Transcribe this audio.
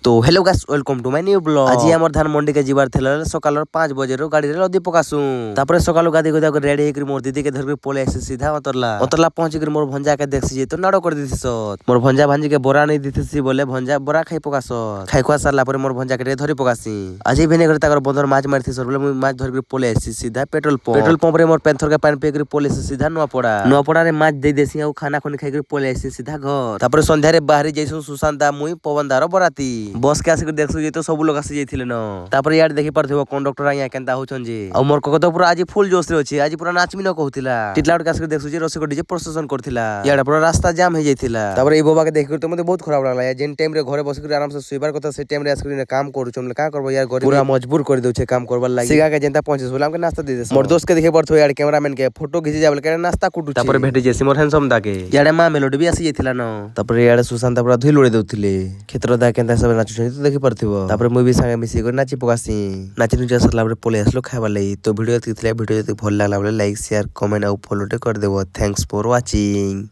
तो hello guys welcome to my new blog. आज हमर धान मंडी के जीवार थेला सकाल 5 बजे रो गाड़ी रे लदी पकासु। तापर सकाल गादी गोदा को रेडी हेकरी मोर दीदी के धर के पोले ऐसे सीधा उतरला पहुंच के मोर भंजा के देखसी जे तो नाडो कर दिथिस। मोर भंजा भांजी के बोरा नहीं दिथिस बोले भंजा बोरा खाई पकास खाई खुआ सारला पर मोर भंजा के धरी पकासी। आज भेने करे ताकर बंदर माछ मारथिस बोले मु माछ धर के पोले ऐसे सीधा पेट्रोल पंप रे मोर पेंथर के पानी पे के पोले से सीधा नुआपड़ा रे माछ दे देसी आ खाना खनि खाई के पोले ऐसे सीधा घर। तापर संध्या रे बाहरी जैसु सुशांत दा मुई पवन दारो बराती बस के आसिक देखसु जे तो सब लोग आसी जाइथिले न। तापर यार देखि परथिबो कंडक्टर आया केनता होछन जे आ मोर को तो पूरा आज फुल जोश रे अछि। आज पूरा नाचमी न कहउथिला टिटलाउट के आसिक देखसु जे रसिक डीजे प्रोसेसन करथिला यार पूरा रास्ता जाम हे जाइथिला। तापर ए बाबा के देख के तो मते बहुत खराब लागला यार। जेन टाइम रे घरे बस के आराम से सुइबार कथा से टाइम रे आसिक ने काम करू छम का करबो यार गरीब पूरा मजबूर कर दउ छे काम करबा लागि। सिगा के जनता पहुंचे बोला हमके नाश्ता दे दे। मोर दोस्त के देखे परथो यार कैमरामैन के फोटो खींचे जाबल के नाश्ता कुटू। तापर भेटे जे मोर हैंडसम दा के यार मां मेलोडी भी आसी जाइथिला न। तापर यार सुशांत पूरा धुल उड़े दउथिले खेतर दा केनता सब नाचु छ तो देखि परथिबो। तापर मुई भी संगे मिसी को नाची पकासी नाची नुचा सरला पर पोले आसलो खाइबा लई। तो वीडियो देखिथिला वीडियो जति भल लागला बोले लाइक शेयर कमेंट और फॉलो कर देबो। Thanks for watching.